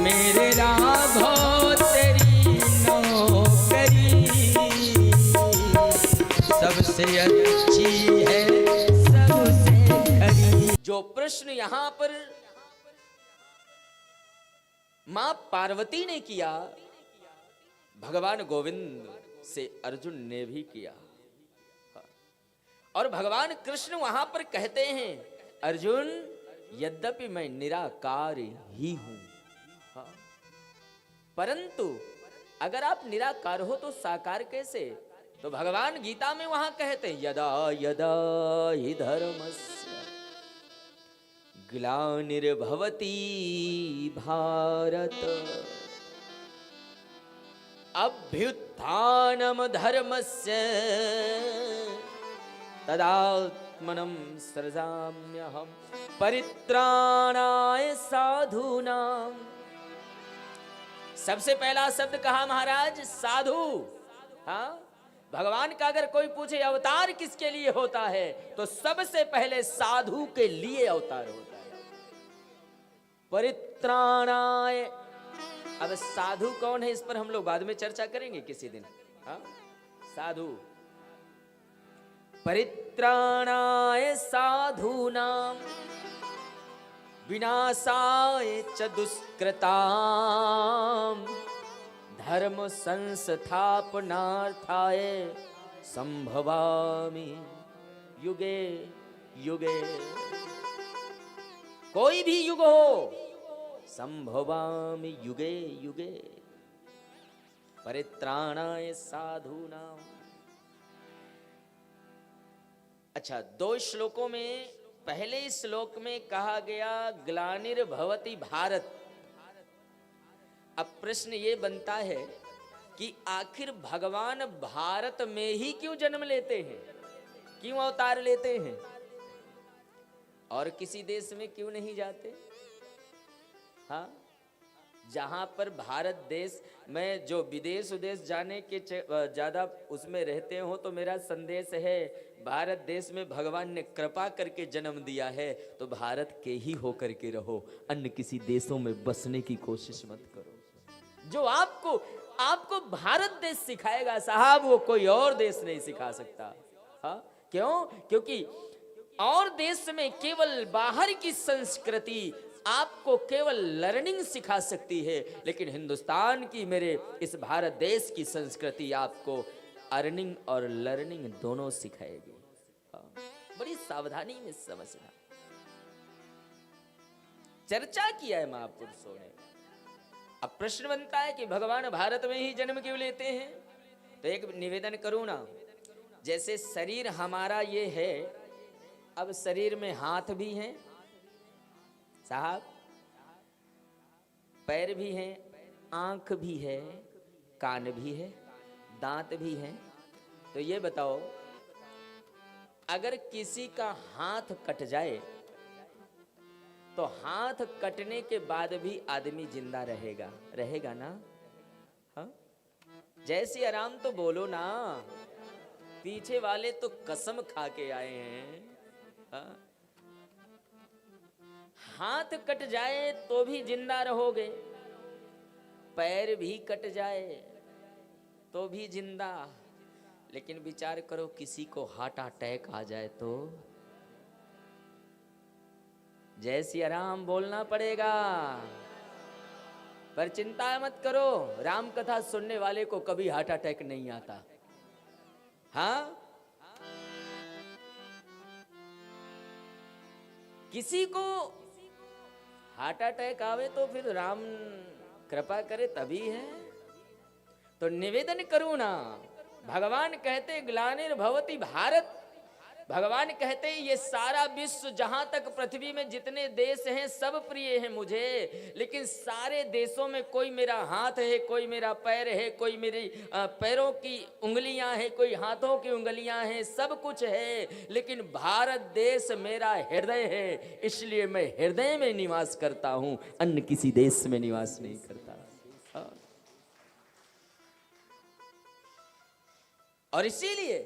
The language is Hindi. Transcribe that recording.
मेरे राघव तेरी नौकरी सबसे अच्छी है, सबसे खरी। जो प्रश्न यहाँ पर मां पार्वती ने किया, भगवान गोविंद से अर्जुन ने भी किया। और भगवान कृष्ण वहां पर कहते हैं, अर्जुन यद्यपि मैं निराकार ही हूं, परंतु अगर आप निराकार हो तो साकार कैसे? तो भगवान गीता में वहां कहते हैं, यदा यदा हि धर्मस्य ग्लानिर्भवति भारत अभ्युत्थानम धर्मस्य तदात्मनं सृजाम्यहम् परित्राणाय साधूनां। सबसे पहला शब्द कहा महाराज, साधु। हाँ, भगवान का अगर कोई पूछे अवतार किसके लिए होता है, तो सबसे पहले साधु के लिए अवतार होता है। परित्राणाय, अब साधु कौन है इस पर हम लोग बाद में चर्चा करेंगे किसी दिन। हाँ, साधु परित्राणाय साधूनां विनाशाय च दुष्कृतां धर्म संस्थापनार्थाय संभवामि युगे युगे। कोई भी युग हो, संभवामि युगे युगे। परित्राणाय साधूनां। अच्छा, दो श्लोकों में, पहले श्लोक में कहा गया ग्लानिर्भवति भारत। अब प्रश्न ये बनता है कि आखिर भगवान भारत में ही क्यों जन्म लेते हैं, क्यों अवतार लेते हैं, और किसी देश में क्यों नहीं जाते? हाँ, जहां पर भारत देश में जो विदेश उदेश जाने के ज्यादा उसमें रहते हो, तो मेरा संदेश है, भारत देश में भगवान ने कृपा करके जन्म दिया है, तो भारत के ही होकर के रहो, अन्य किसी देशों में बसने की कोशिश मत करो। जो आपको भारत देश सिखाएगा साहब, वो कोई और देश नहीं सिखा सकता। हाँ, क्यों? क्योंकि और देश में केवल बाहर की संस्कृति आपको केवल लर्निंग सिखा सकती है, लेकिन हिंदुस्तान की, मेरे इस भारत देश की संस्कृति आपको अर्निंग और लर्निंग दोनों सिखाएगी। हाँ, बड़ी सावधानी में समझना। चर्चा किया है महापुरुषों ने। अब प्रश्न बनता है कि भगवान भारत में ही जन्म क्यों लेते हैं? तो एक निवेदन करूं ना, जैसे शरीर हमारा ये है, अब शरीर में हाथ भी हैं साहब, पैर भी हैं, आंख भी है, कान भी है, दांत भी हैं। तो ये बताओ, अगर किसी का हाथ कट जाए तो हाथ कटने के बाद भी आदमी जिंदा रहेगा, रहेगा ना? हाँ, जैसी आराम तो बोलो ना, पीछे वाले तो कसम खा के आए हैं। हाँ? हाथ कट जाए तो भी जिंदा रहोगे, पैर भी कट जाए तो भी जिंदा। लेकिन विचार करो, किसी को हार्ट अटैक आ जाए तो जैसी आराम बोलना पड़ेगा। पर चिंता मत करो, राम कथा सुनने वाले को कभी हार्ट अटैक नहीं आता। हाँ, किसी को हार्ट अटैक आवे तो फिर राम कृपा करे तभी है। तो निवेदन करूं ना, भगवान कहते ग्लानिर्भवति भारत, भगवान कहते ये सारा विश्व, जहां तक पृथ्वी में जितने देश हैं सब प्रिय हैं मुझे, लेकिन सारे देशों में कोई मेरा हाथ है, कोई मेरा पैर है, कोई मेरी पैरों की उंगलियां हैं, कोई हाथों की उंगलियां हैं, सब कुछ है, लेकिन भारत देश मेरा हृदय है, इसलिए मैं हृदय में निवास करता हूं, अन्य किसी देश में निवास नहीं करता। और इसीलिए